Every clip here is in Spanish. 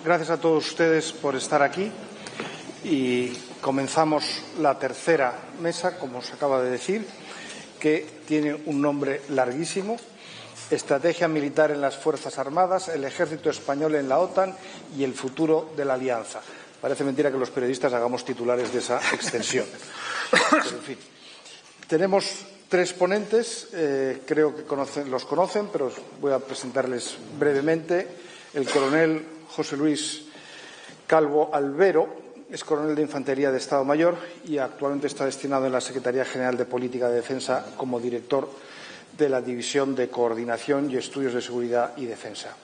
Gracias a todos ustedes por estar aquí y comenzamos la tercera mesa, como se acaba de decir, que tiene un nombre larguísimo: Estrategia militar en las Fuerzas Armadas, el Ejército Español en la OTAN y el futuro de la Alianza. Parece mentira que los periodistas hagamos titulares de esa extensión. Pero, en fin, tenemos tres ponentes, creo que los conocen, pero voy a presentarles brevemente. El coronel José Luis Calvo Albero es coronel de Infantería de Estado Mayor y actualmente está destinado en la Secretaría General de Política de Defensa como director de la División de Coordinación y Estudios de Seguridad y Defensa.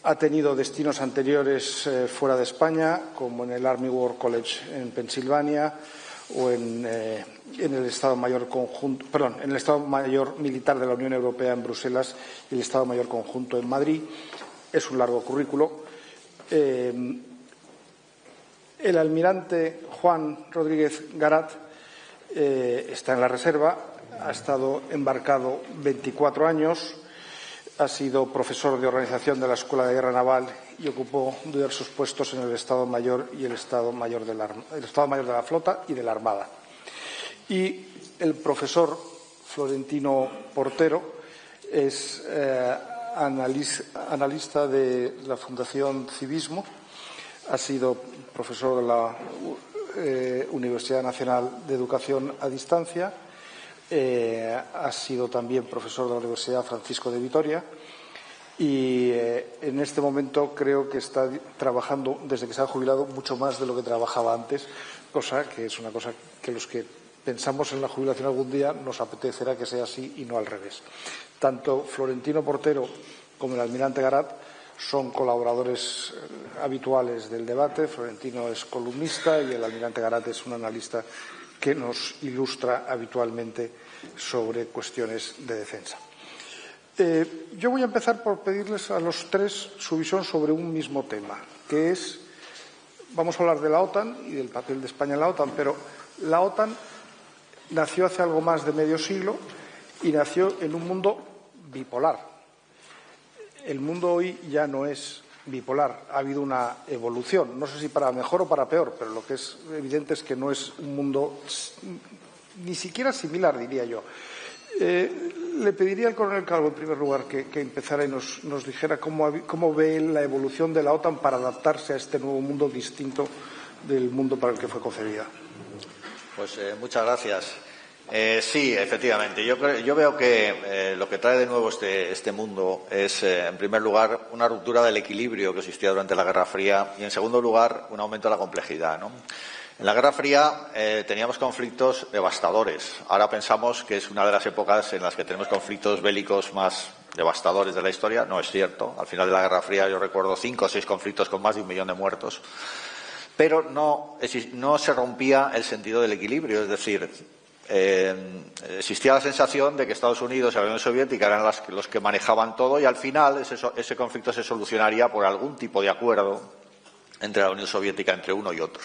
Ha tenido destinos anteriores fuera de España, como en el Army War College en Pensilvania o en el Estado Mayor Conjunto, en el Estado Mayor Militar de la Unión Europea en Bruselas y el Estado Mayor Conjunto en Madrid. Es un largo currículo. El almirante Juan Rodríguez Garat está en la reserva, ha estado embarcado 24 años, ha sido profesor de organización de la Escuela de Guerra Naval y ocupó diversos puestos en el Estado Mayor y el Estado Mayor de la Flota y de la Armada. Y el profesor Florentino Portero es analista de la Fundación Civismo, ha sido profesor de la Universidad Nacional de Educación a Distancia, ha sido también profesor de la Universidad Francisco de Vitoria y en este momento creo que está trabajando, desde que se ha jubilado, mucho más de lo que trabajaba antes, cosa que es una cosa que los que pensamos en la jubilación algún día nos apetecerá que sea así y no al revés. Tanto Florentino Portero como el almirante Garat son colaboradores habituales del debate. Florentino es columnista y el almirante Garat es un analista que nos ilustra habitualmente sobre cuestiones de defensa. Yo voy a empezar por pedirles a los tres su visión sobre un mismo tema, que es, vamos a hablar de la OTAN y del papel de España en la OTAN, pero la OTAN nació hace algo más de medio siglo y nació en un mundo bipolar. El mundo hoy ya no es bipolar, ha habido una evolución, no sé si para mejor o para peor, pero lo que es evidente es que no es un mundo ni siquiera similar, diría yo. Le pediría al coronel Calvo, en primer lugar, que empezara y nos dijera cómo ve la evolución de la OTAN para adaptarse a este nuevo mundo distinto del mundo para el que fue concebida. Pues muchas gracias. Sí, efectivamente. Yo veo que lo que trae de nuevo este mundo es, en primer lugar, una ruptura del equilibrio que existía durante la Guerra Fría y, en segundo lugar, un aumento de la complejidad, ¿no? En la Guerra Fría teníamos conflictos devastadores. Ahora pensamos que es una de las épocas en las que tenemos conflictos bélicos más devastadores de la historia. No es cierto. Al final de la Guerra Fría yo recuerdo 5 o 6 conflictos con más de 1 millón de muertos. Pero no se rompía el sentido del equilibrio, es decir, existía la sensación de que Estados Unidos y la Unión Soviética eran los que manejaban todo y al final ese conflicto se solucionaría por algún tipo de acuerdo entre la Unión Soviética, entre uno y otro.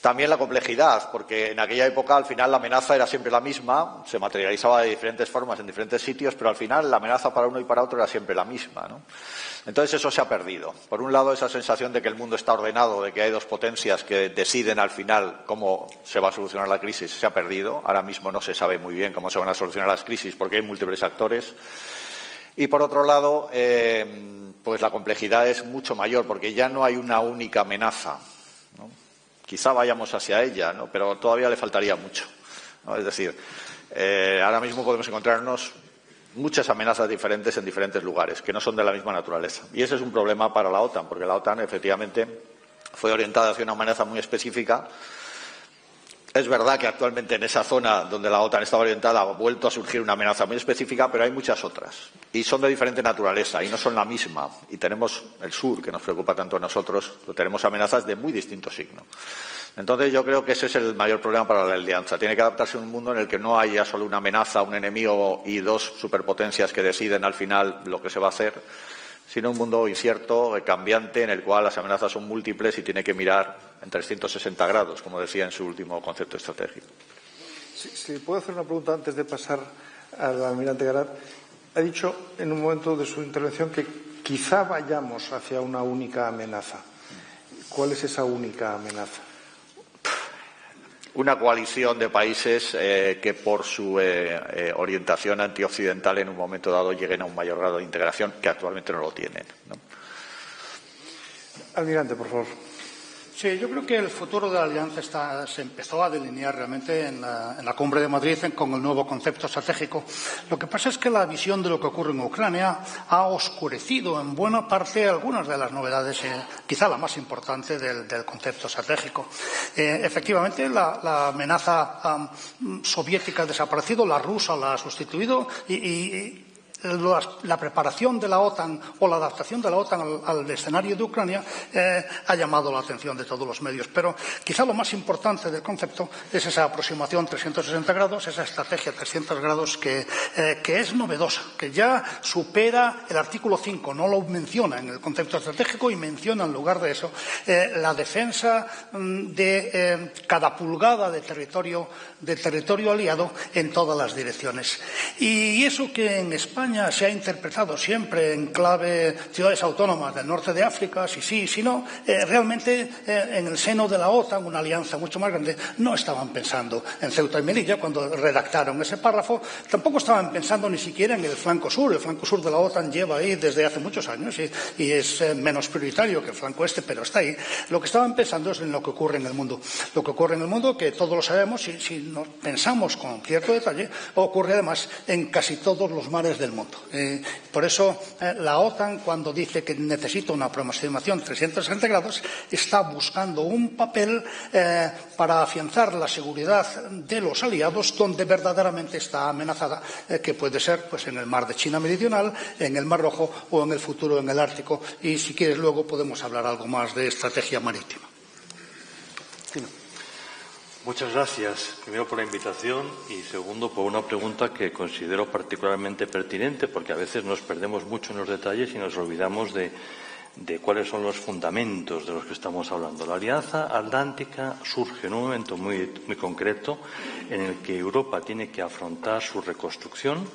También la complejidad, porque en aquella época al final la amenaza era siempre la misma, se materializaba de diferentes formas en diferentes sitios, pero al final la amenaza para uno y para otro era siempre la misma, ¿no? Entonces eso se ha perdido. Por un lado, esa sensación de que el mundo está ordenado, de que hay dos potencias que deciden al final cómo se va a solucionar la crisis, se ha perdido. Ahora mismo no se sabe muy bien cómo se van a solucionar las crisis porque hay múltiples actores. Y por otro lado, pues la complejidad es mucho mayor porque ya no hay una única amenaza, ¿no? Quizá vayamos hacia ella, ¿no? Pero todavía le faltaría mucho, ¿no? Es decir, ahora mismo podemos encontrarnos muchas amenazas diferentes en diferentes lugares, que no son de la misma naturaleza. Y ese es un problema para la OTAN, porque la OTAN efectivamente fue orientada hacia una amenaza muy específica. Es verdad que actualmente en esa zona donde la OTAN estaba orientada ha vuelto a surgir una amenaza muy específica, pero hay muchas otras. Y son de diferente naturaleza y no son la misma. Y tenemos el sur, que nos preocupa tanto a nosotros, pero tenemos amenazas de muy distinto signo. Entonces yo creo que ese es el mayor problema para la alianza. Tiene que adaptarse a un mundo en el que no haya solo una amenaza, un enemigo y dos superpotencias que deciden al final lo que se va a hacer, sino un mundo incierto, cambiante, en el cual las amenazas son múltiples y tiene que mirar en 360 grados, como decía en su último concepto estratégico. Si puedo hacer una pregunta antes de pasar al almirante Garat. Ha dicho en un momento de su intervención que quizá vayamos hacia una única amenaza. ¿Cuál es esa única amenaza? Una coalición de países que por su orientación antioccidental en un momento dado lleguen a un mayor grado de integración que actualmente no lo tienen, ¿no? Almirante, por favor. Sí, yo creo que el futuro de la Alianza se empezó a delinear realmente en la Cumbre de Madrid con el nuevo concepto estratégico. Lo que pasa es que la visión de lo que ocurre en Ucrania ha oscurecido en buena parte algunas de las novedades, quizá la más importante del concepto estratégico. Efectivamente, la amenaza soviética ha desaparecido, la rusa la ha sustituido y la preparación de la OTAN o la adaptación de la OTAN al escenario de Ucrania ha llamado la atención de todos los medios. Pero quizá lo más importante del concepto es esa aproximación 360 grados, esa estrategia 300 grados que es novedosa, que ya supera el artículo 5, no lo menciona en el concepto estratégico y menciona en lugar de eso la defensa de cada pulgada de territorio aliado en todas las direcciones. Y eso que en España se ha interpretado siempre en clave ciudades autónomas del norte de África, si sí, si no, realmente en el seno de la OTAN, una alianza mucho más grande, no estaban pensando en Ceuta y Melilla cuando redactaron ese párrafo, tampoco estaban pensando ni siquiera en el flanco sur. El flanco sur de la OTAN lleva ahí desde hace muchos años y es menos prioritario que el flanco este, pero está ahí. Lo que estaban pensando es en lo que ocurre en el mundo. Lo que ocurre en el mundo, que todos lo sabemos, si nos pensamos con cierto detalle, ocurre además en casi todos los mares del mundo. Por eso la OTAN, cuando dice que necesita una aproximación 360 grados, está buscando un papel para afianzar la seguridad de los aliados donde verdaderamente está amenazada, que puede ser pues, en el mar de China Meridional, en el Mar Rojo o en el futuro en el Ártico. Y si quieres luego podemos hablar algo más de estrategia marítima. Sí. Muchas gracias, primero por la invitación y segundo por una pregunta que considero particularmente pertinente porque a veces nos perdemos mucho en los detalles y nos olvidamos de cuáles son los fundamentos de los que estamos hablando. La Alianza Atlántica surge en un momento muy concreto en el que Europa tiene que afrontar su reconstrucción.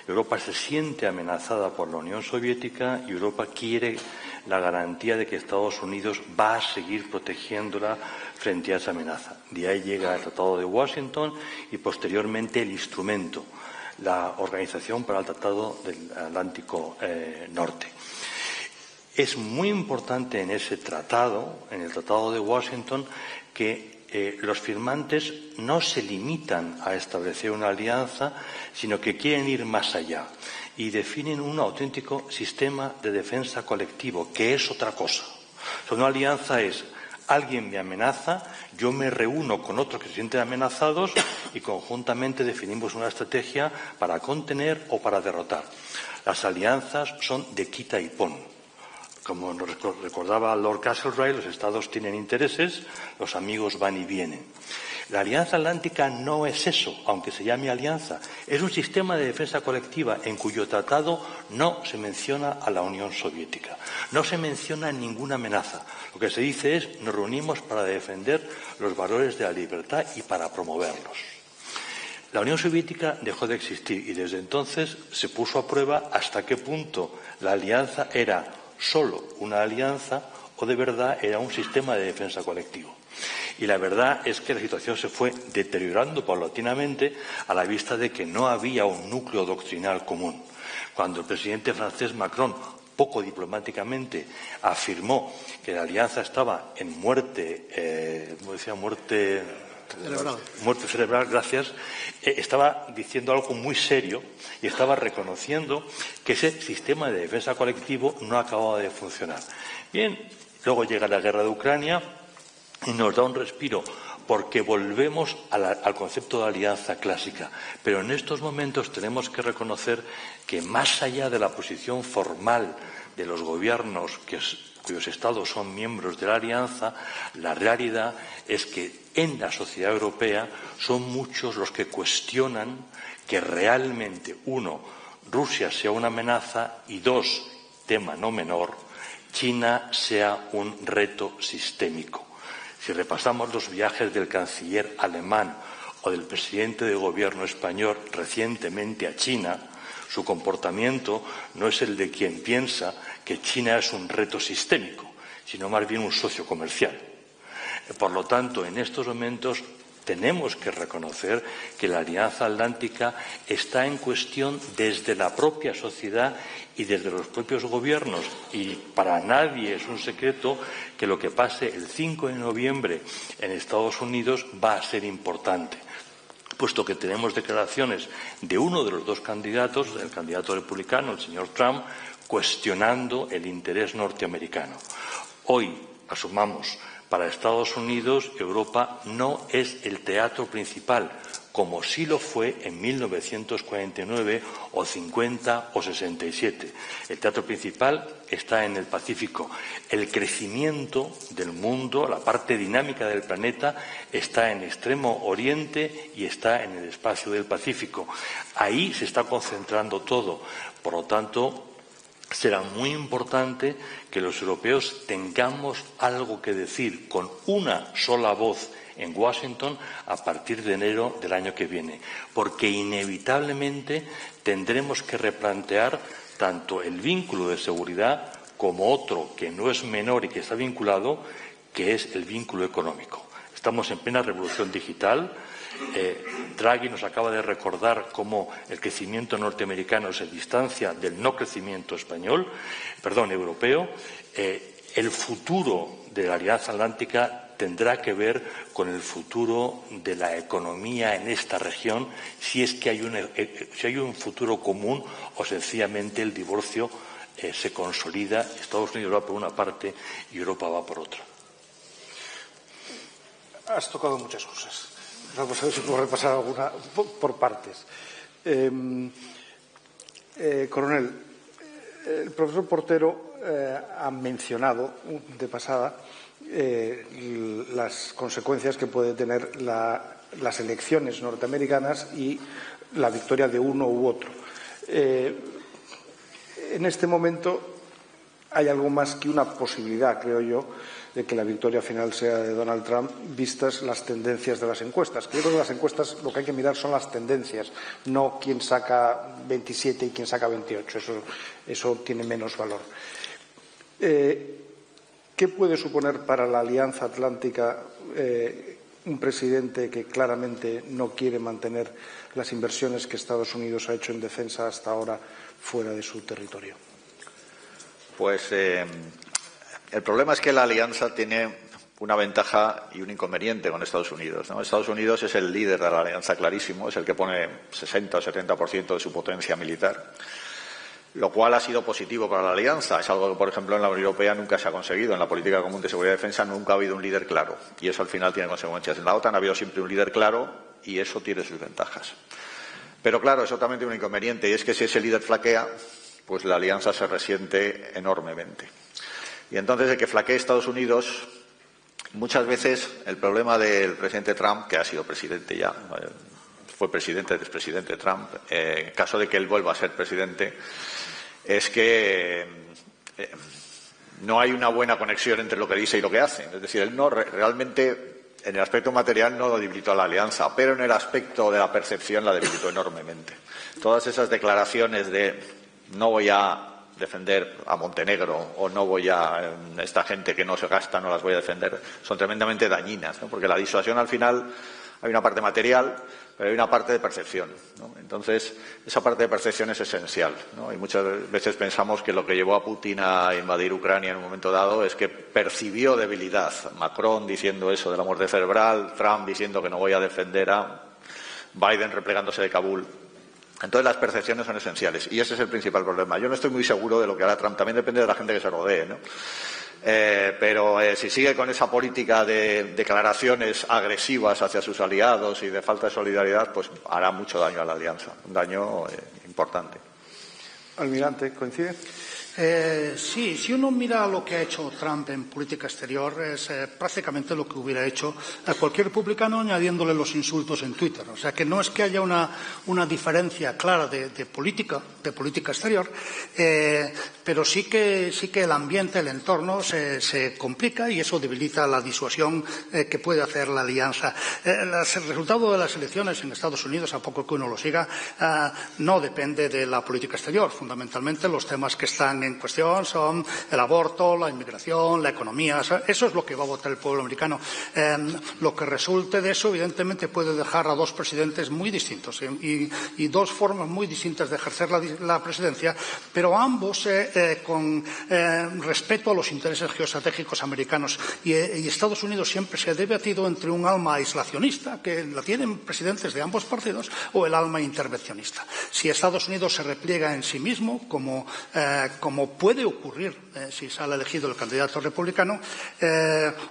Europa se siente amenazada por la Unión Soviética y Europa quiere la garantía de que Estados Unidos va a seguir protegiéndola frente a esa amenaza. De ahí llega el Tratado de Washington y posteriormente el instrumento, la Organización para el Tratado del Atlántico Norte. Es muy importante en ese tratado, en el Tratado de Washington, que los firmantes no se limitan a establecer una alianza, sino que quieren ir más allá y definen un auténtico sistema de defensa colectivo, que es otra cosa. O sea, una alianza es alguien me amenaza, yo me reúno con otros que se sienten amenazados y conjuntamente definimos una estrategia para contener o para derrotar. Las alianzas son de quita y pon. Como nos recordaba Lord Castlereagh, los estados tienen intereses, los amigos van y vienen. La Alianza Atlántica no es eso, aunque se llame alianza. Es un sistema de defensa colectiva en cuyo tratado no se menciona a la Unión Soviética. No se menciona ninguna amenaza. Lo que se dice es nos reunimos para defender los valores de la libertad y para promoverlos. La Unión Soviética dejó de existir y desde entonces se puso a prueba hasta qué punto la alianza era solo una alianza o de verdad era un sistema de defensa colectivo. Y la verdad es que la situación se fue deteriorando paulatinamente a la vista de que no había un núcleo doctrinal común. Cuando el presidente francés Macron, poco diplomáticamente, afirmó que la alianza estaba en muerte cerebral, gracias, estaba diciendo algo muy serio y estaba reconociendo que ese sistema de defensa colectivo no acababa de funcionar. Bien, luego llega la guerra de Ucrania y nos da un respiro porque volvemos al concepto de alianza clásica. Pero en estos momentos tenemos que reconocer que más allá de la posición formal de los gobiernos cuyos estados son miembros de la alianza, la realidad es que en la sociedad europea son muchos los que cuestionan que realmente, uno, Rusia sea una amenaza y dos, tema no menor, China sea un reto sistémico. Si repasamos los viajes del canciller alemán o del presidente de gobierno español recientemente a China, su comportamiento no es el de quien piensa que China es un reto sistémico, sino más bien un socio comercial. Por lo tanto, en estos momentos tenemos que reconocer que la Alianza Atlántica está en cuestión desde la propia sociedad y desde los propios gobiernos. Y para nadie es un secreto que lo que pase el 5 de noviembre en Estados Unidos va a ser importante, puesto que tenemos declaraciones de uno de los dos candidatos, el candidato republicano, el señor Trump, cuestionando el interés norteamericano. Hoy, asumamos, para Estados Unidos, Europa no es el teatro principal, como sí lo fue en 1949 o 50 o 67. El teatro principal está en el Pacífico. El crecimiento del mundo, la parte dinámica del planeta, está en Extremo Oriente y está en el espacio del Pacífico. Ahí se está concentrando todo. Por lo tanto, será muy importante que los europeos tengamos algo que decir con una sola voz en Washington a partir de enero del año que viene, porque inevitablemente tendremos que replantear tanto el vínculo de seguridad como otro que no es menor y que está vinculado, que es el vínculo económico. Estamos en plena revolución digital. Draghi nos acaba de recordar cómo el crecimiento norteamericano se distancia del no crecimiento europeo. El futuro de la Alianza Atlántica tendrá que ver con el futuro de la economía en esta región, si es que hay un futuro común o sencillamente el divorcio se consolida. Estados Unidos va por una parte y Europa va por otra. Has tocado muchas cosas. Vamos a ver si puedo repasar alguna por partes. Coronel, el profesor Portero ha mencionado de pasada las consecuencias que puede tener las elecciones norteamericanas y la victoria de uno u otro. En este momento hay algo más que una posibilidad, creo yo, de que la victoria final sea de Donald Trump, vistas las tendencias de las encuestas. Creo que las encuestas lo que hay que mirar son las tendencias, no quién saca 27 y quién saca 28. Eso tiene menos valor. ¿Qué puede suponer para la Alianza Atlántica un presidente que claramente no quiere mantener las inversiones que Estados Unidos ha hecho en defensa hasta ahora fuera de su territorio? Pues el problema es que la alianza tiene una ventaja y un inconveniente con Estados Unidos, ¿no? Estados Unidos es el líder de la alianza clarísimo, es el que pone 60 o 70% de su potencia militar, lo cual ha sido positivo para la alianza. Es algo que, por ejemplo, en la Unión Europea nunca se ha conseguido. En la política común de seguridad y defensa nunca ha habido un líder claro y eso al final tiene consecuencias. En la OTAN ha habido siempre un líder claro y eso tiene sus ventajas. Pero claro, eso también tiene un inconveniente y es que si ese líder flaquea, pues la alianza se resiente enormemente. Y entonces el que flaquee Estados Unidos, muchas veces el problema del presidente Trump, que ha sido presidente ya, fue presidente, expresidente Trump, en caso de que él vuelva a ser presidente, es que no hay una buena conexión entre lo que dice y lo que hace. Es decir, él no realmente, en el aspecto material no debilitó a la alianza, pero en el aspecto de la percepción la debilitó enormemente. Todas esas declaraciones de no voy a defender a Montenegro o no voy a esta gente que no se gasta, no las voy a defender, son tremendamente dañinas, ¿no? Porque la disuasión al final hay una parte material, pero hay una parte de percepción, ¿no? Entonces, esa parte de percepción es esencial, ¿no? Y muchas veces pensamos que lo que llevó a Putin a invadir Ucrania en un momento dado es que percibió debilidad. Macron diciendo eso de la muerte cerebral, Trump diciendo que no voy a defender a Biden replegándose de Kabul. Entonces las percepciones son esenciales y ese es el principal problema. Yo no estoy muy seguro de lo que hará Trump, también depende de la gente que se rodee, ¿no? Pero si sigue con esa política de declaraciones agresivas hacia sus aliados y de falta de solidaridad, pues hará mucho daño a la alianza, un daño importante. Almirante, ¿coincide? Sí, si uno mira lo que ha hecho Trump en política exterior, es prácticamente lo que hubiera hecho cualquier republicano añadiéndole los insultos en Twitter. O sea, que no es que haya una diferencia clara de política exterior, pero sí que el ambiente, el entorno se complica y eso debilita la disuasión que puede hacer la alianza. El resultado de las elecciones en Estados Unidos, a poco que uno lo siga, no depende de la política exterior. Fundamentalmente los temas que están en cuestión son el aborto, la inmigración, la economía. Eso es lo que va a votar el pueblo americano. Lo que resulte de eso, evidentemente, puede dejar a dos presidentes muy distintos y dos formas muy distintas de ejercer la presidencia, pero ambos con respeto a los intereses geoestratégicos americanos. Y Estados Unidos siempre se ha debatido entre un alma aislacionista, que la tienen presidentes de ambos partidos, o el alma intervencionista. Si Estados Unidos se repliega en sí mismo, como puede ocurrir si sale elegido el candidato republicano,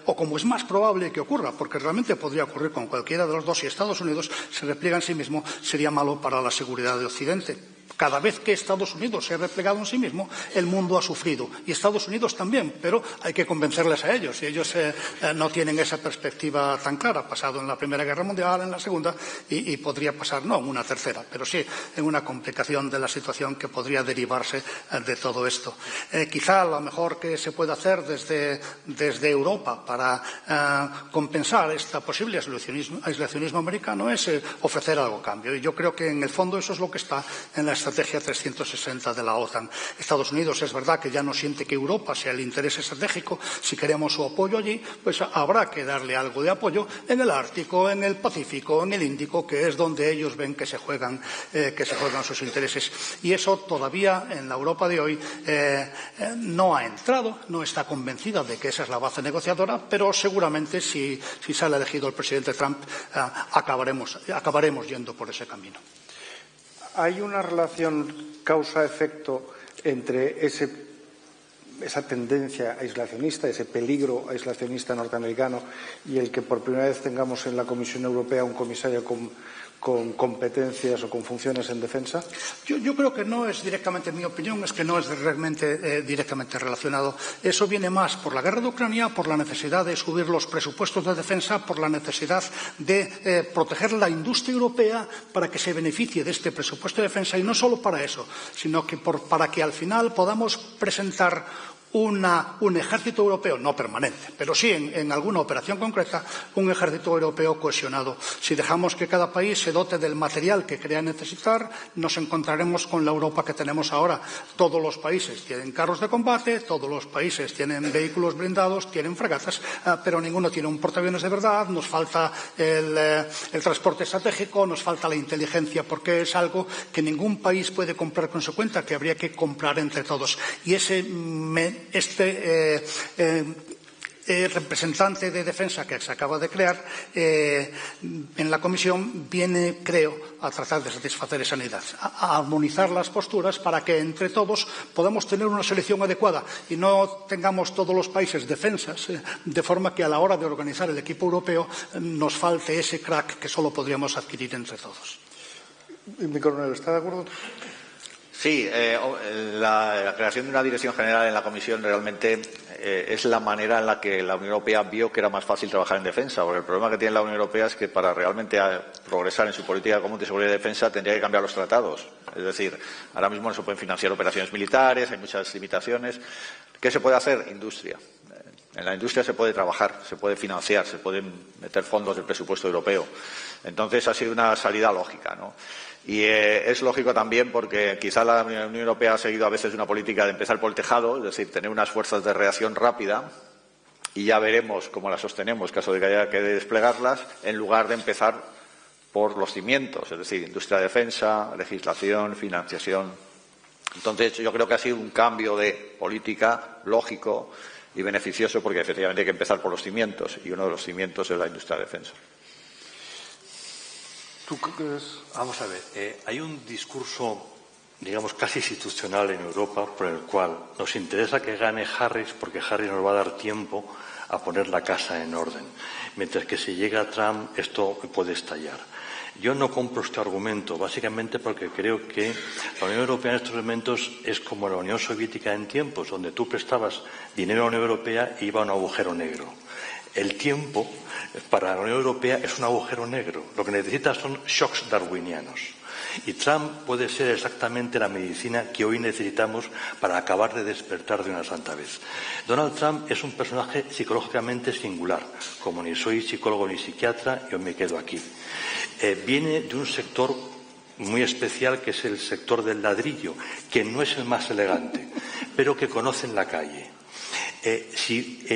o como es más probable que ocurra, porque realmente podría ocurrir con cualquiera de los dos, si Estados Unidos se repliega en sí mismo, sería malo para la seguridad de Occidente. Cada vez que Estados Unidos se ha replegado en sí mismo, el mundo ha sufrido. Y Estados Unidos también, pero hay que convencerles a ellos. Y ellos no tienen esa perspectiva tan clara. Ha pasado en la Primera Guerra Mundial, en la Segunda, y podría pasar, no en una tercera, pero sí en una complicación de la situación que podría derivarse de todo esto. Quizá lo mejor que se puede hacer desde Europa para compensar este posible aislacionismo americano es ofrecer algo a cambio. Y yo creo que en el fondo eso es lo que está en la estrategia 360 de la OTAN. Estados Unidos es verdad que ya no siente que Europa sea el interés estratégico. Si queremos su apoyo allí, pues habrá que darle algo de apoyo en el Ártico, en el Pacífico, en el Índico, que es donde ellos ven que se juegan sus intereses. Y eso todavía en la Europa de hoy no ha entrado, no está convencida de que esa es la base negociadora, pero seguramente si sale elegido el presidente Trump acabaremos yendo por ese camino. ¿Hay una relación causa-efecto entre esa tendencia aislacionista, ese peligro aislacionista norteamericano y el que por primera vez tengamos en la Comisión Europea un comisario con competencias o con funciones en defensa? Yo creo que no es directamente, en mi opinión, es que no es realmente directamente relacionado. Eso viene más por la guerra de Ucrania, por la necesidad de subir los presupuestos de defensa, por la necesidad de proteger la industria europea para que se beneficie de este presupuesto de defensa, y no solo para eso, sino que para que al final podamos presentar un ejército europeo, no permanente, pero sí en alguna operación concreta, un ejército europeo cohesionado. Si dejamos que cada país se dote del material que crea necesitar, nos encontraremos con la Europa que tenemos ahora. Todos los países tienen carros de combate, todos los países tienen vehículos blindados, tienen fragatas, pero ninguno tiene un portaaviones de verdad. Nos falta el transporte estratégico, nos falta la inteligencia, porque es algo que ningún país puede comprar con su cuenta, que habría que comprar entre todos. Y representante de defensa que se acaba de crear en la Comisión viene, creo, a tratar de satisfacer esa necesidad, a armonizar las posturas para que entre todos podamos tener una selección adecuada y no tengamos todos los países defensas, de forma que a la hora de organizar el equipo europeo nos falte ese crack que solo podríamos adquirir entre todos. Mi coronel, ¿está de acuerdo? Sí, la creación de una dirección general en la Comisión realmente es la manera en la que la Unión Europea vio que era más fácil trabajar en defensa, porque el problema que tiene la Unión Europea es que para realmente progresar en su política común de seguridad y defensa tendría que cambiar los tratados. Es decir, ahora mismo no se pueden financiar operaciones militares, hay muchas limitaciones. ¿Qué se puede hacer? Industria. En la industria se puede trabajar, se puede financiar, se pueden meter fondos del presupuesto europeo. Entonces ha sido una salida lógica, ¿no? Y es lógico también porque quizá la Unión Europea ha seguido a veces una política de empezar por el tejado, es decir, tener unas fuerzas de reacción rápida, y ya veremos cómo las sostenemos, en caso de que haya que desplegarlas, en lugar de empezar por los cimientos, es decir, industria de defensa, legislación, financiación. Entonces, yo creo que ha sido un cambio de política lógico y beneficioso, porque efectivamente hay que empezar por los cimientos, y uno de los cimientos es la industria de defensa. ¿Tú crees? Vamos a ver, hay un discurso, digamos, casi institucional en Europa por el cual nos interesa que gane Harris porque Harris nos va a dar tiempo a poner la casa en orden, mientras que si llega Trump esto puede estallar. Yo no compro este argumento, básicamente porque creo que la Unión Europea en estos momentos es como la Unión Soviética en tiempos, donde tú prestabas dinero a la Unión Europea e iba a un agujero negro. El tiempo para la Unión Europea es un agujero negro. Lo que necesita son shocks darwinianos. Y Trump puede ser exactamente la medicina que hoy necesitamos para acabar de despertar de una santa vez. Donald Trump es un personaje psicológicamente singular. Como ni soy psicólogo ni psiquiatra, yo me quedo aquí. Viene de un sector muy especial, que es el sector del ladrillo, que no es el más elegante, pero que conocen la calle. Si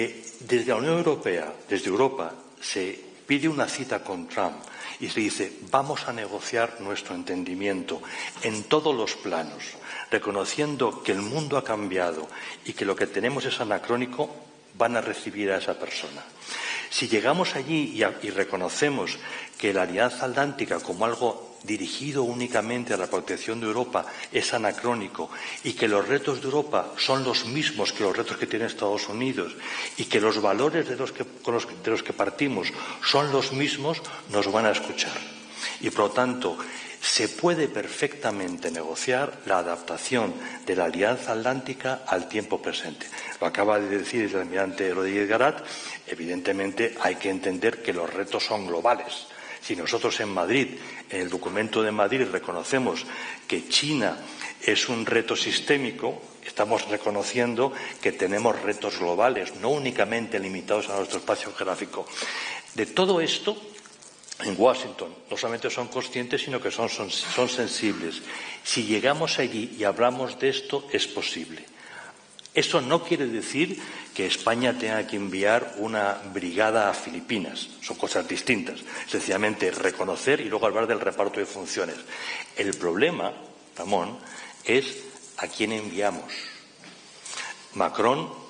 desde la Unión Europea, desde Europa, se pide una cita con Trump y se dice vamos a negociar nuestro entendimiento en todos los planos, reconociendo que el mundo ha cambiado y que lo que tenemos es anacrónico, van a recibir a esa persona. Si llegamos allí y reconocemos que la Alianza Atlántica como algo dirigido únicamente a la protección de Europa es anacrónico y que los retos de Europa son los mismos que los retos que tiene Estados Unidos y que los valores de los que partimos son los mismos, nos van a escuchar. Y, por lo tanto, se puede perfectamente negociar la adaptación de la Alianza Atlántica al tiempo presente. Lo acaba de decir el almirante Rodríguez Garat. Evidentemente hay que entender que los retos son globales. Si nosotros en Madrid, en el documento de Madrid, reconocemos que China es un reto sistémico, estamos reconociendo que tenemos retos globales, no únicamente limitados a nuestro espacio geográfico. De todo esto, en Washington no solamente son conscientes, sino que son sensibles. Si llegamos allí y hablamos de esto, es posible. Eso no quiere decir que España tenga que enviar una brigada a Filipinas. Son cosas distintas. Sencillamente reconocer y luego hablar del reparto de funciones. El problema, Ramón, es a quién enviamos. Macron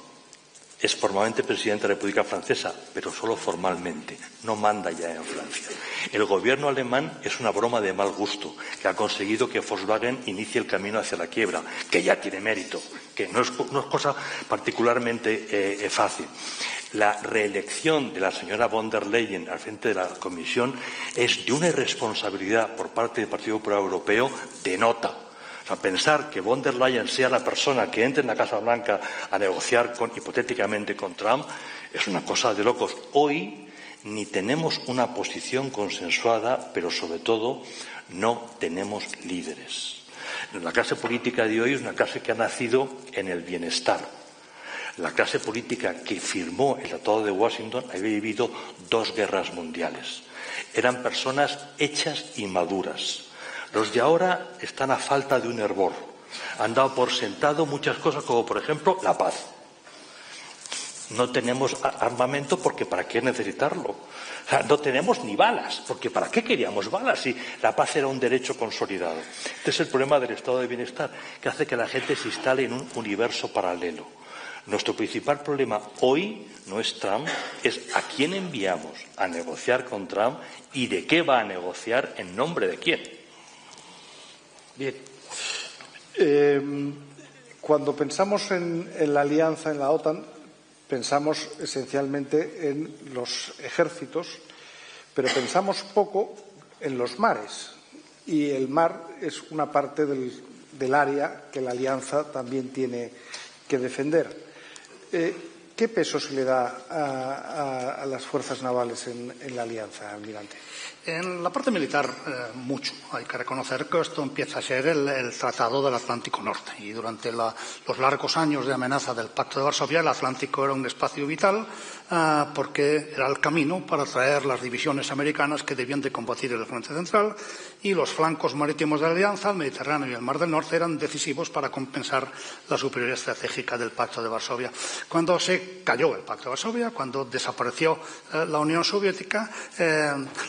es formalmente presidente de la República Francesa, pero solo formalmente, no manda ya en Francia. El gobierno alemán es una broma de mal gusto, que ha conseguido que Volkswagen inicie el camino hacia la quiebra, que ya tiene mérito, que no es cosa particularmente fácil. La reelección de la señora von der Leyen al frente de la Comisión es de una irresponsabilidad por parte del Partido Popular Europeo de nota. O sea, pensar que von der Leyen sea la persona que entre en la Casa Blanca a negociar hipotéticamente con Trump es una cosa de locos. Hoy ni tenemos una posición consensuada, pero sobre todo no tenemos líderes. La clase política de hoy es una clase que ha nacido en el bienestar. La clase política que firmó el Tratado de Washington había vivido 2 guerras mundiales. Eran personas hechas y maduras. Los de ahora están a falta de un hervor. Han dado por sentado muchas cosas, como por ejemplo la paz. No tenemos armamento porque ¿para qué necesitarlo? O sea, no tenemos ni balas, porque ¿para qué queríamos balas si la paz era un derecho consolidado? Este es el problema del estado de bienestar, que hace que la gente se instale en un universo paralelo. Nuestro principal problema hoy no es Trump, es a quién enviamos a negociar con Trump y de qué va a negociar, en nombre de quién. Bien. Cuando pensamos en la alianza, en la OTAN, pensamos esencialmente en los ejércitos, pero pensamos poco en los mares. Y el mar es una parte del área que la alianza también tiene que defender. ¿Qué peso se le da a las fuerzas navales en la alianza, almirante? En la parte militar, mucho. Hay que reconocer que esto empieza a ser el Tratado del Atlántico Norte. Y durante los largos años de amenaza del Pacto de Varsovia, el Atlántico era un espacio vital porque era el camino para traer las divisiones americanas que debían de combatir el frente central, y los flancos marítimos de la Alianza, el Mediterráneo y el Mar del Norte, eran decisivos para compensar la superioridad estratégica del Pacto de Varsovia. Cuando se cayó el Pacto de Varsovia, cuando desapareció la Unión Soviética,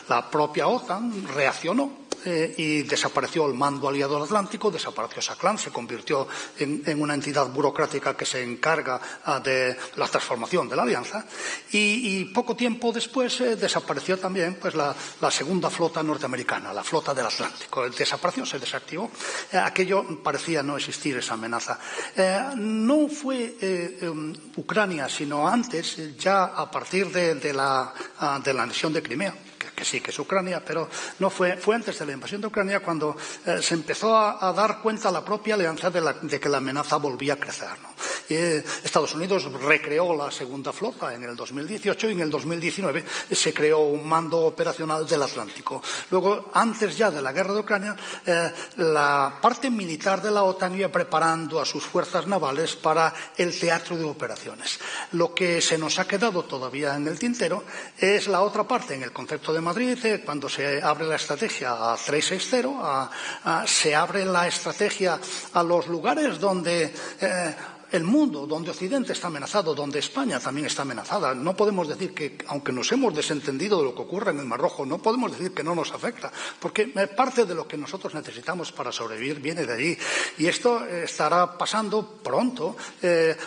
la propia OTAN reaccionó y desapareció el mando aliado del Atlántico, desapareció SACLAN, se convirtió en una entidad burocrática que se encarga de la transformación de la alianza, y poco tiempo después desapareció también pues la segunda flota norteamericana, la flota del Atlántico. Desapareció, se desactivó. Aquello parecía no existir, esa amenaza. No fue Ucrania, sino antes, ya a partir de la anexión de Crimea, que sí que es Ucrania, pero no fue antes de la invasión de Ucrania cuando se empezó a dar cuenta la propia alianza de que la amenaza volvía a crecer, ¿no? Estados Unidos recreó la segunda flota en el 2018 y en el 2019 se creó un mando operacional del Atlántico. Luego, antes ya de la guerra de Ucrania, la parte militar de la OTAN iba preparando a sus fuerzas navales para el teatro de operaciones. Lo que se nos ha quedado todavía en el tintero es la otra parte, en el concepto de Madrid, cuando se abre la estrategia a 360, se abre la estrategia a los lugares donde el mundo, donde Occidente está amenazado, donde España también está amenazada. No podemos decir que, aunque nos hemos desentendido de lo que ocurre en el Mar Rojo, no podemos decir que no nos afecta, porque parte de lo que nosotros necesitamos para sobrevivir viene de allí. Y esto estará pasando pronto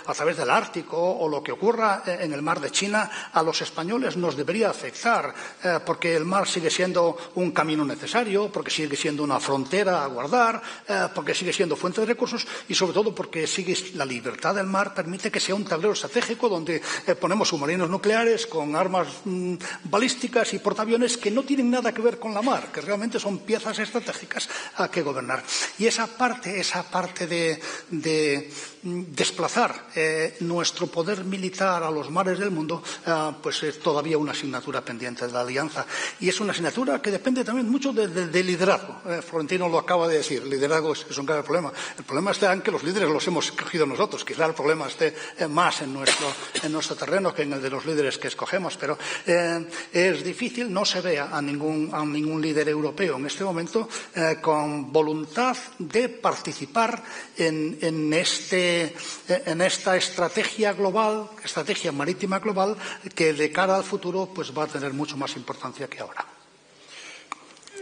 a través del Ártico, o lo que ocurra en el Mar de China a los españoles nos debería afectar, porque el mar sigue siendo un camino necesario, porque sigue siendo una frontera a guardar, porque sigue siendo fuente de recursos y sobre todo porque la libertad del mar permite que sea un tablero estratégico donde ponemos submarinos nucleares con armas balísticas y portaaviones que no tienen nada que ver con la mar, que realmente son piezas estratégicas a que gobernar. Y esa parte de desplazar nuestro poder militar a los mares del mundo, pues es todavía una asignatura pendiente de la Alianza. Y es una asignatura que depende también mucho del liderazgo. Florentino lo acaba de decir, el liderazgo es un grave problema. El problema está en que los líderes los hemos escogido nosotros. Quizá el problema esté más en nuestro terreno que en el de los líderes que escogemos, pero es difícil, no se ve a ningún líder europeo en este momento con voluntad de participar en esta estrategia global, estrategia marítima global, que de cara al futuro pues va a tener mucho más importancia que ahora.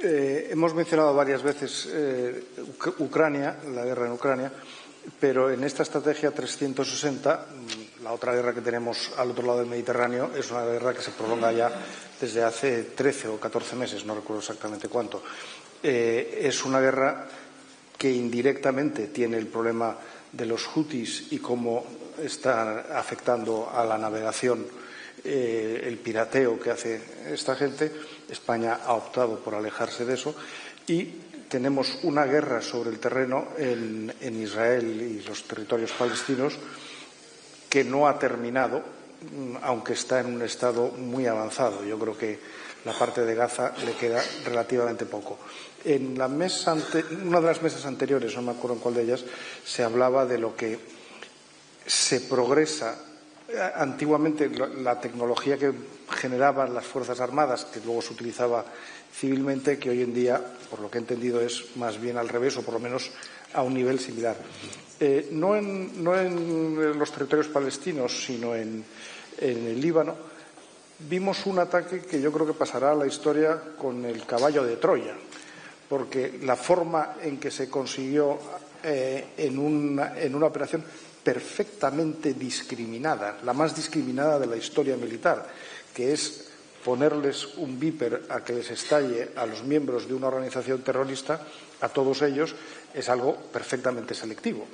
Hemos mencionado varias veces Ucrania, la guerra en Ucrania, pero en esta estrategia 360, la otra guerra que tenemos al otro lado del Mediterráneo es una guerra que se prolonga ya desde hace 13 o 14 meses, no recuerdo exactamente cuánto. Es una guerra que indirectamente tiene el problema de los hutis y cómo está afectando a la navegación el pirateo que hace esta gente. España ha optado por alejarse de eso y tenemos una guerra sobre el terreno en Israel y los territorios palestinos que no ha terminado, aunque está en un estado muy avanzado. Yo creo que la parte de Gaza le queda relativamente poco. En una de las mesas anteriores, no me acuerdo en cuál de ellas, se hablaba de lo que se progresa. Antiguamente la tecnología que generaban las Fuerzas Armadas, que luego se utilizaba civilmente, que hoy en día, por lo que he entendido, es más bien al revés, o por lo menos a un nivel similar. No en los territorios palestinos, sino en el Líbano, vimos un ataque que yo creo que pasará a la historia con el caballo de Troya, porque la forma en que se consiguió en una operación perfectamente discriminada, la más discriminada de la historia militar, que es ponerles un Viper a que les estalle a los miembros de una organización terrorista, a todos ellos, es algo perfectamente selectivo.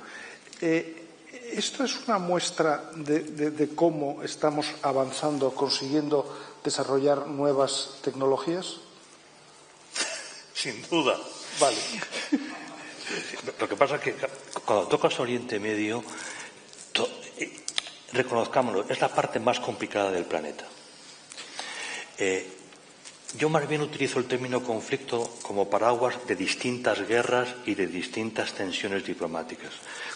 ¿Esto es una muestra de cómo estamos avanzando, consiguiendo desarrollar nuevas tecnologías? Sin duda. Vale. Lo que pasa es que cuando tocas Oriente Medio, reconozcámoslo, es la parte más complicada del planeta. Yo más bien utilizo el término conflicto como paraguas de distintas guerras y de distintas tensiones diplomáticas.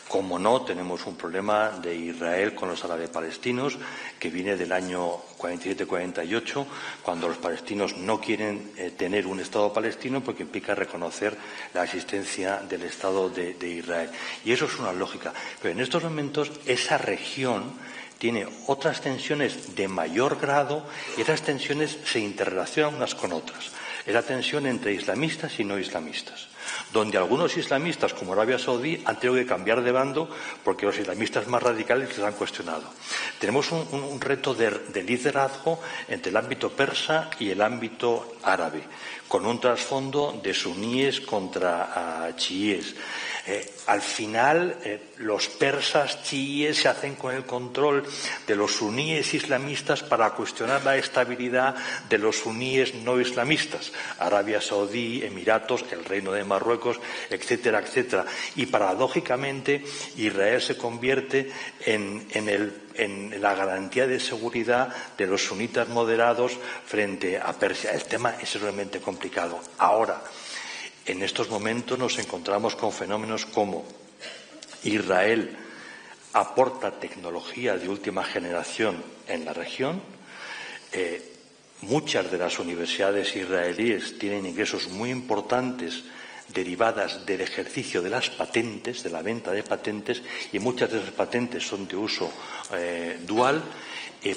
Como no, tenemos un problema de Israel con los árabes palestinos que viene del año 47-48, cuando los palestinos no quieren tener un Estado palestino porque implica reconocer la existencia del Estado de Israel. Y eso es una lógica. Pero en estos momentos esa región tiene otras tensiones de mayor grado y esas tensiones se interrelacionan unas con otras. Es la tensión entre islamistas y no islamistas, donde algunos islamistas, como Arabia Saudí, han tenido que cambiar de bando porque los islamistas más radicales les han cuestionado. Tenemos un reto de liderazgo entre el ámbito persa y el ámbito árabe, con un trasfondo de suníes contra chiíes. Al final, los persas chiíes se hacen con el control de los suníes islamistas para cuestionar la estabilidad de los suníes no islamistas, Arabia Saudí, Emiratos, el Reino de Marruecos, etcétera, etcétera. Y paradójicamente, Israel se convierte en la garantía de seguridad de los sunitas moderados frente a Persia. El tema es realmente complicado. Ahora, en estos momentos nos encontramos con fenómenos como Israel aporta tecnología de última generación en la región. Muchas de las universidades israelíes tienen ingresos muy importantes derivadas del ejercicio de las patentes, de la venta de patentes, y muchas de esas patentes son de uso dual,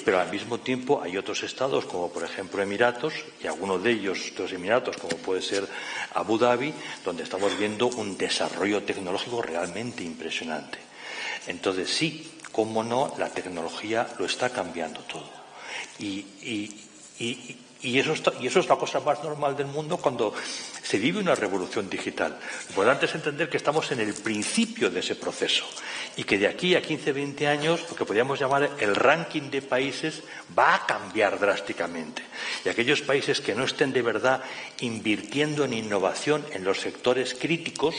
pero al mismo tiempo hay otros estados, como por ejemplo Emiratos, y algunos de ellos, los Emiratos, como puede ser Abu Dhabi, donde estamos viendo un desarrollo tecnológico realmente impresionante. Entonces, sí, cómo no, la tecnología lo está cambiando todo. Y eso es la cosa más normal del mundo cuando se vive una revolución digital. Lo importante es entender que estamos en el principio de ese proceso y que de aquí a 15, 20 años, lo que podríamos llamar el ranking de países va a cambiar drásticamente. Y aquellos países que no estén de verdad invirtiendo en innovación en los sectores críticos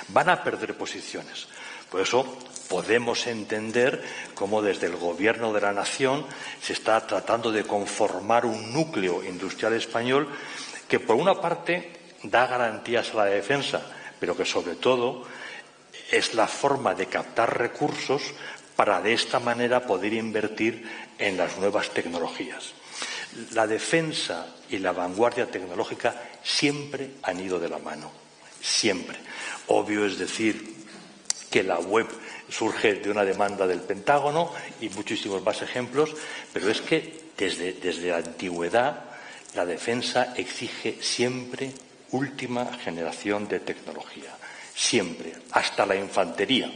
van a perder posiciones. Por eso podemos entender cómo desde el Gobierno de la Nación se está tratando de conformar un núcleo industrial español que, por una parte, da garantías a la defensa, pero que, sobre todo, es la forma de captar recursos para, de esta manera, poder invertir en las nuevas tecnologías. La defensa y la vanguardia tecnológica siempre han ido de la mano, siempre. Obvio es decir que la web surge de una demanda del Pentágono y muchísimos más ejemplos, pero es que desde la antigüedad la defensa exige siempre última generación de tecnología, siempre, hasta la infantería,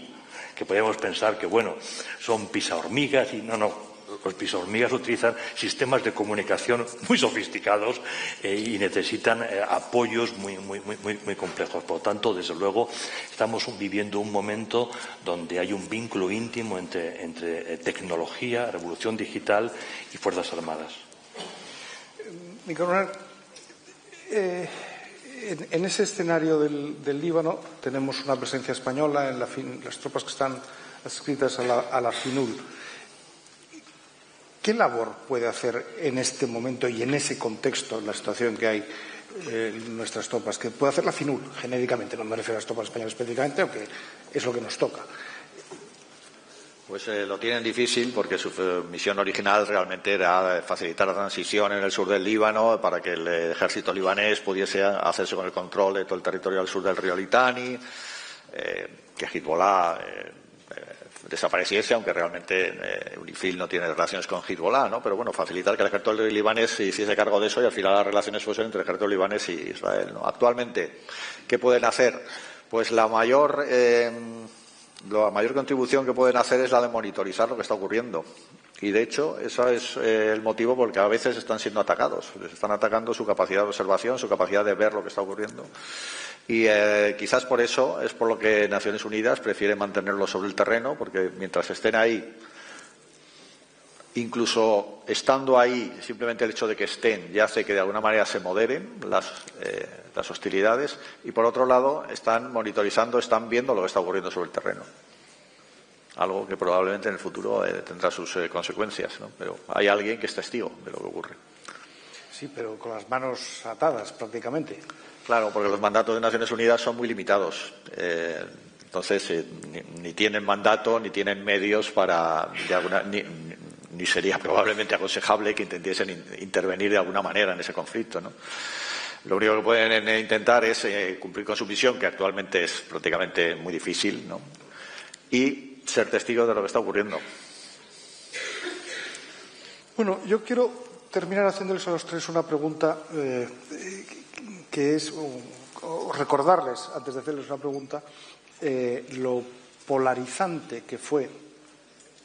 que podemos pensar que, bueno, son pisahormigas y no. Los pisahormigas utilizan sistemas de comunicación muy sofisticados y necesitan apoyos muy complejos. Por lo tanto, desde luego, estamos viviendo un momento donde hay un vínculo íntimo entre tecnología, revolución digital y Fuerzas Armadas. Mi coronel, en ese escenario del Líbano tenemos una presencia española en las tropas que están adscritas a la FINUL. ¿Qué labor puede hacer en este momento y en ese contexto, en la situación que hay nuestras tropas? ¿Qué puede hacer la FINUL genéricamente? No me refiero a las tropas españolas específicamente, aunque es lo que nos toca. Pues lo tienen difícil porque su misión original realmente era facilitar la transición en el sur del Líbano para que el ejército libanés pudiese hacerse con el control de todo el territorio al sur del río Litani, que Hezbollah desapareciese, aunque realmente UNIFIL no tiene relaciones con Hezbollah, ¿no? Pero bueno, facilitar que el ejército libanés se hiciese cargo de eso y al final las relaciones fuesen entre el ejército libanés y Israel, ¿no? Actualmente, ¿qué pueden hacer? Pues la mayor contribución que pueden hacer es la de monitorizar lo que está ocurriendo. Y, de hecho, ese es el motivo por el que a veces están siendo atacados. Les están atacando su capacidad de observación, su capacidad de ver lo que está ocurriendo. Y quizás por eso es por lo que Naciones Unidas prefiere mantenerlos sobre el terreno, porque mientras estén ahí, incluso estando ahí, simplemente el hecho de que estén ya hace que de alguna manera se moderen las hostilidades. Y, por otro lado, están monitorizando, están viendo lo que está ocurriendo sobre el terreno. Algo que probablemente en el futuro tendrá sus consecuencias, ¿no? Pero hay alguien que es testigo de lo que ocurre. Sí, pero con las manos atadas prácticamente. Claro, porque los mandatos de Naciones Unidas son muy limitados. Entonces, ni tienen mandato, ni tienen medios para, ni sería probablemente aconsejable que intentiesen intervenir de alguna manera en ese conflicto, ¿no? Lo único que pueden intentar es cumplir con su misión, que actualmente es prácticamente muy difícil, ¿no? Y ser testigos de lo que está ocurriendo. Bueno, yo quiero terminar haciéndoles a los tres una pregunta que es, o recordarles, antes de hacerles una pregunta, lo polarizante que fue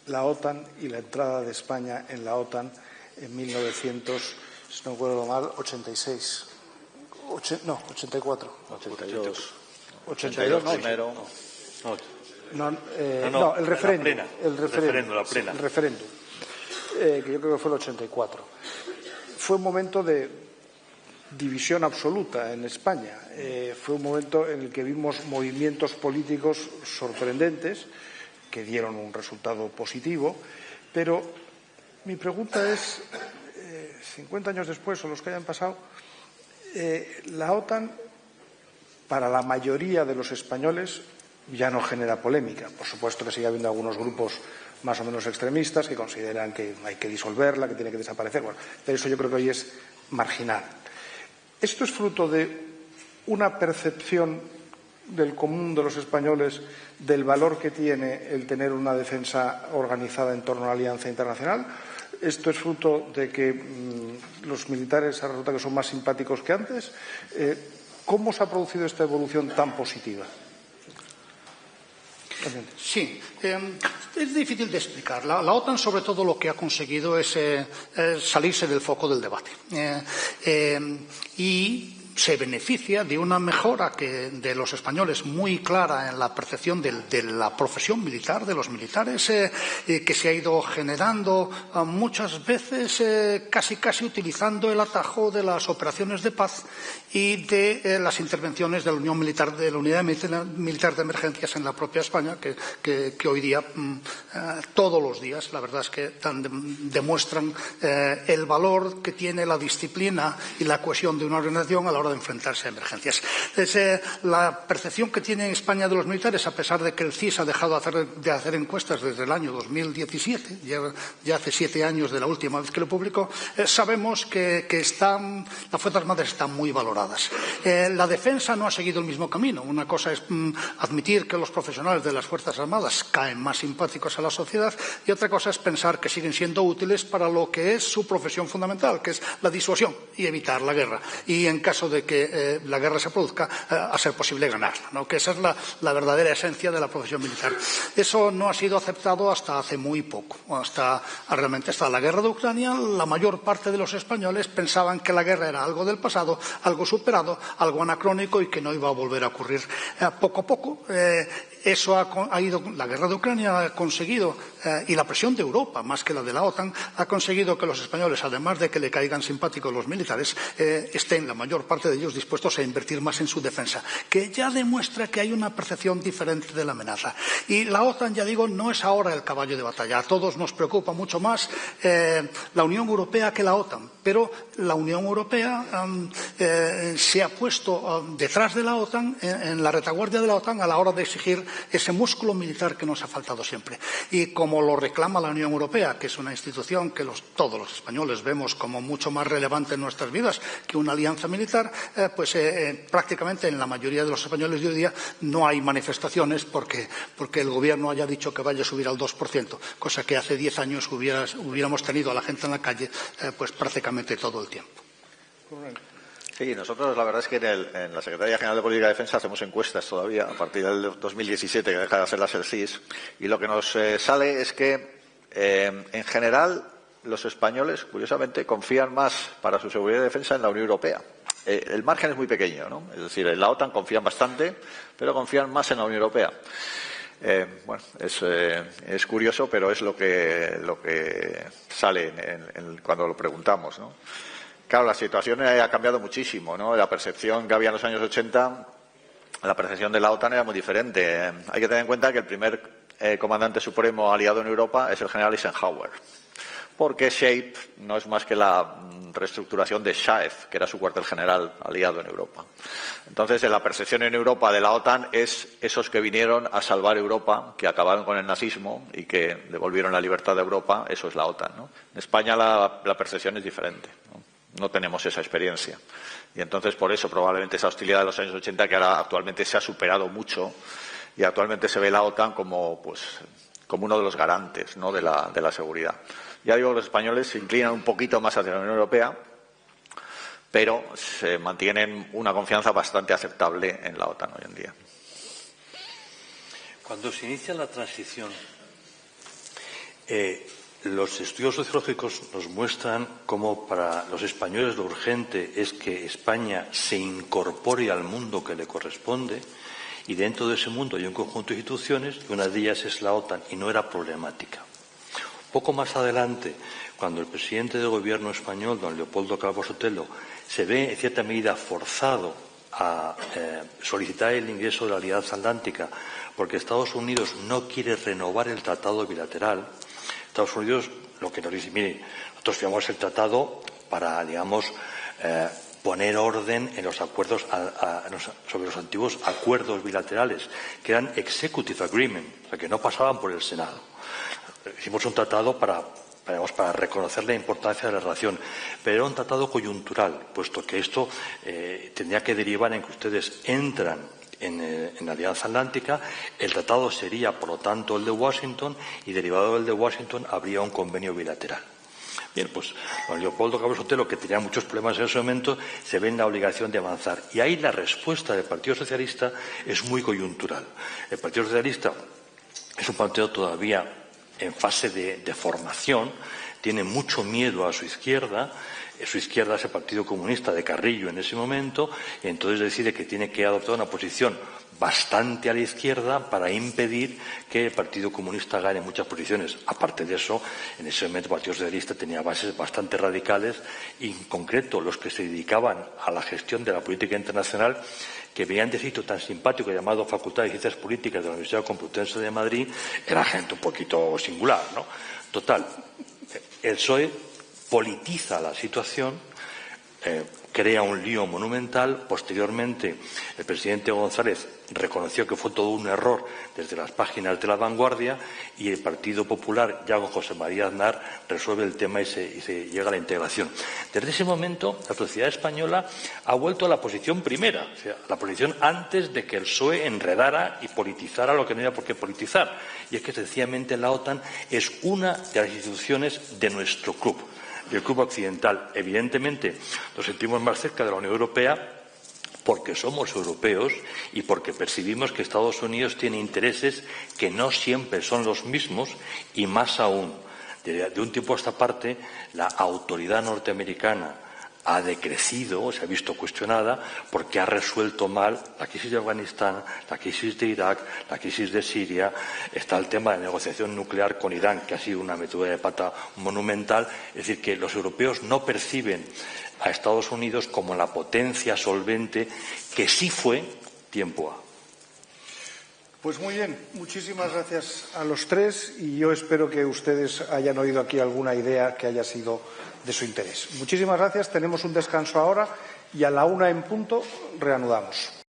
la OTAN y la entrada de España en la OTAN en 1900, si no recuerdo mal, 86. 84. 82. 82, no. Primero. El referéndum. El referéndum. Que yo creo que fue el 84. Fue un momento de división absoluta en España. Fue un momento en el que vimos movimientos políticos sorprendentes que dieron un resultado positivo, pero mi pregunta es, 50 años después o los que hayan pasado, la OTAN, para la mayoría de los españoles, ya no genera polémica. Por supuesto que sigue habiendo algunos grupos más o menos extremistas que consideran que hay que disolverla, que tiene que desaparecer. Bueno, pero eso yo creo que hoy es marginal. Esto es fruto de una percepción del común de los españoles del valor que tiene el tener una defensa organizada en torno a la alianza internacional? ¿Esto es fruto de que los militares resulta que son más simpáticos que antes? ¿Cómo se ha producido esta evolución tan positiva? Sí, es difícil de explicar. La OTAN, sobre todo, lo que ha conseguido es salirse del foco del debate. Y se beneficia de una mejora de los españoles muy clara en la percepción de la profesión militar, de los militares, que se ha ido generando muchas veces casi utilizando el atajo de las operaciones de paz y de las intervenciones de la Unión Militar, de la Unidad Militar de Emergencias en la propia España, que hoy día, todos los días, la verdad es que demuestran el valor que tiene la disciplina y la cohesión de una organización a la hora de enfrentarse a emergencias. La percepción que tiene España de los militares, a pesar de que el CIS ha dejado de hacer encuestas desde el año 2017, ya hace 7 años de la última vez que lo publicó, sabemos que las Fuerzas Armadas están muy valoradas. La defensa no ha seguido el mismo camino. Una cosa es admitir que los profesionales de las Fuerzas Armadas caen más simpáticos a la sociedad y otra cosa es pensar que siguen siendo útiles para lo que es su profesión fundamental, que es la disuasión y evitar la guerra. Y en caso de que la guerra se produzca, a ser posible ganarla, ¿no? Que esa es la verdadera esencia de la profesión militar. Eso no ha sido aceptado hasta hace muy poco. Realmente hasta la guerra de Ucrania, la mayor parte de los españoles pensaban que la guerra era algo del pasado, algo superado, algo anacrónico y que no iba a volver a ocurrir. Poco a poco, eso ha ido, la guerra de Ucrania ha conseguido, y la presión de Europa, más que la de la OTAN, ha conseguido que los españoles, además de que le caigan simpáticos los militares, estén, la mayor parte de ellos, dispuestos a invertir más en su defensa, que ya demuestra que hay una percepción diferente de la amenaza. Y la OTAN, ya digo, no es ahora el caballo de batalla. A todos nos preocupa mucho más la Unión Europea que la OTAN, pero la Unión Europea se ha puesto detrás de la OTAN, en la retaguardia de la OTAN, a la hora de exigir ese músculo militar que nos ha faltado siempre. Y como lo reclama la Unión Europea, que es una institución que todos los españoles vemos como mucho más relevante en nuestras vidas que una alianza militar, prácticamente en la mayoría de los españoles de hoy día no hay manifestaciones porque el gobierno haya dicho que vaya a subir al 2%, cosa que hace 10 años hubiéramos tenido a la gente en la calle pues prácticamente todo el tiempo. Sí, nosotros la verdad es que en la Secretaría General de Política de Defensa hacemos encuestas todavía, a partir del 2017, que deja de hacerlas el CIS, y lo que nos sale es que, en general, los españoles, curiosamente, confían más para su seguridad y defensa en la Unión Europea. El margen es muy pequeño, ¿no? Es decir, en la OTAN confían bastante, pero confían más en la Unión Europea. Bueno, es curioso, pero es lo que sale cuando lo preguntamos, ¿no? Claro, la situación ha cambiado muchísimo, ¿no? La percepción que había en los años 80, la percepción de la OTAN era muy diferente. Hay que tener en cuenta que el primer comandante supremo aliado en Europa es el general Eisenhower, porque SHAPE no es más que la reestructuración de SHAEF, que era su cuartel general aliado en Europa. Entonces, la percepción en Europa de la OTAN es esos que vinieron a salvar Europa, que acabaron con el nazismo y que devolvieron la libertad a Europa, eso es la OTAN, ¿no? En España la percepción es diferente, ¿no? No tenemos esa experiencia. Y entonces, por eso, probablemente esa hostilidad de los años 80, que ahora actualmente se ha superado mucho, y actualmente se ve la OTAN como uno de los garantes, ¿no? de la seguridad. Ya digo, los españoles se inclinan un poquito más hacia la Unión Europea, pero se mantienen una confianza bastante aceptable en la OTAN hoy en día. Cuando se inicia la transición, los estudios sociológicos nos muestran cómo para los españoles lo urgente es que España se incorpore al mundo que le corresponde, y dentro de ese mundo hay un conjunto de instituciones, y una de ellas es la OTAN, y no era problemática. Poco más adelante, cuando el presidente del gobierno español, don Leopoldo Calvo Sotelo, se ve en cierta medida forzado a solicitar el ingreso de la Alianza Atlántica porque Estados Unidos no quiere renovar el tratado bilateral, Estados Unidos lo que nos dice, mire, nosotros firmamos el tratado para, digamos, poner orden en los acuerdos sobre los antiguos acuerdos bilaterales, que eran executive agreement, o sea, que no pasaban por el Senado. Hicimos un tratado para para reconocer la importancia de la relación. Pero era un tratado coyuntural, puesto que esto tendría que derivar en que ustedes entran en la Alianza Atlántica, el tratado sería, por lo tanto, el de Washington, y derivado del de Washington habría un convenio bilateral. Bien, pues don Leopoldo Cabral Sotelo, que tenía muchos problemas en ese momento, se ve en la obligación de avanzar. Y ahí la respuesta del Partido Socialista es muy coyuntural. El Partido Socialista es un partido todavía en fase de formación, tiene mucho miedo a su izquierda. Su izquierda es el Partido Comunista de Carrillo en ese momento, y entonces decide que tiene que adoptar una posición bastante a la izquierda para impedir que el Partido Comunista gane muchas posiciones. Aparte de eso, en ese momento el Partido Socialista tenía bases bastante radicales, y en concreto los que se dedicaban a la gestión de la política internacional, que veían de sitio tan simpático llamado Facultad de Ciencias Políticas de la Universidad Complutense de Madrid, era gente un poquito singular, ¿no? Total, el PSOE politiza la situación, crea un lío monumental. Posteriormente, el presidente González reconoció que fue todo un error desde las páginas de La Vanguardia, y el Partido Popular, ya con José María Aznar, resuelve el tema y se llega a la integración. Desde ese momento, la sociedad española ha vuelto a la posición primera, o sea, la posición antes de que el PSOE enredara y politizara lo que no había por qué politizar. Y es que, sencillamente, la OTAN es una de las instituciones de nuestro club. Y el club occidental, evidentemente, nos sentimos más cerca de la Unión Europea porque somos europeos y porque percibimos que Estados Unidos tiene intereses que no siempre son los mismos, y más aún, de un tiempo a esta parte, la autoridad norteamericana ha decrecido, se ha visto cuestionada, porque ha resuelto mal la crisis de Afganistán, la crisis de Irak, la crisis de Siria. Está el tema de negociación nuclear con Irán, que ha sido una metedura de pata monumental. Es decir, que los europeos no perciben a Estados Unidos como la potencia solvente que sí fue tiempo A. Pues muy bien, muchísimas gracias a los tres, y yo espero que ustedes hayan oído aquí alguna idea que haya sido de su interés. Muchísimas gracias, tenemos un descanso ahora y a la 1:00 en punto reanudamos.